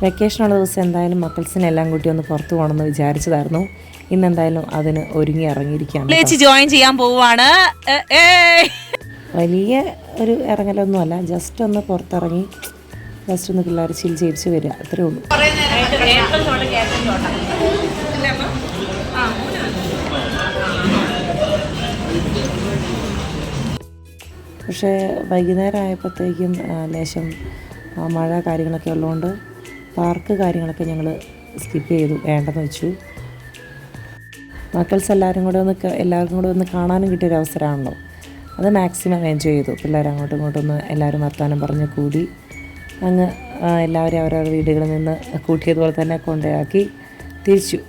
വെക്കേഷനുള്ള ദിവസം എന്തായാലും മക്കൾസിനെല്ലാം കൂട്ടി ഒന്ന് പുറത്ത് പോകണമെന്ന് വിചാരിച്ചതായിരുന്നു. ഇന്നെന്തായാലും അതിന് ഒരുങ്ങി ഇറങ്ങിയിരിക്കുകയാണ്. ജോയിൻ ചെയ്യാൻ പോവുകയാണ്. വലിയ ഒരു ഇറങ്ങലൊന്നുമല്ല, ജസ്റ്റ് ഒന്ന് പുറത്തിറങ്ങി ജസ്റ്റ് ഒന്ന് പിള്ളേർ ചിരിച്ച് വരിക, അത്രേ ഉള്ളൂ. പക്ഷേ വൈകുന്നേരം ആയപ്പോഴത്തേക്കും ലേശം മഴ കാര്യങ്ങളൊക്കെ ഉള്ളതുകൊണ്ട് പാർക്ക് കാര്യങ്ങളൊക്കെ ഞങ്ങൾ സ്കിപ്പ് ചെയ്തു, വേണ്ടെന്ന് വെച്ചു. മക്കൾസ് എല്ലാവർക്കും കൂടെ ഒന്ന് കാണാനും കിട്ടിയൊരു അവസരമാണല്ലോ, അത് മാക്സിമം എൻജോയ് ചെയ്തു. പിള്ളേർ അങ്ങോട്ടും ഇങ്ങോട്ടൊന്ന് എല്ലാവരും വർത്താനം പറഞ്ഞ് കൂടി അങ്ങ് എല്ലാവരും അവരവരുടെ വീടുകളിൽ നിന്ന് കൂട്ടിയതുപോലെ തന്നെ കൊണ്ടുപോയി തിരിച്ചു.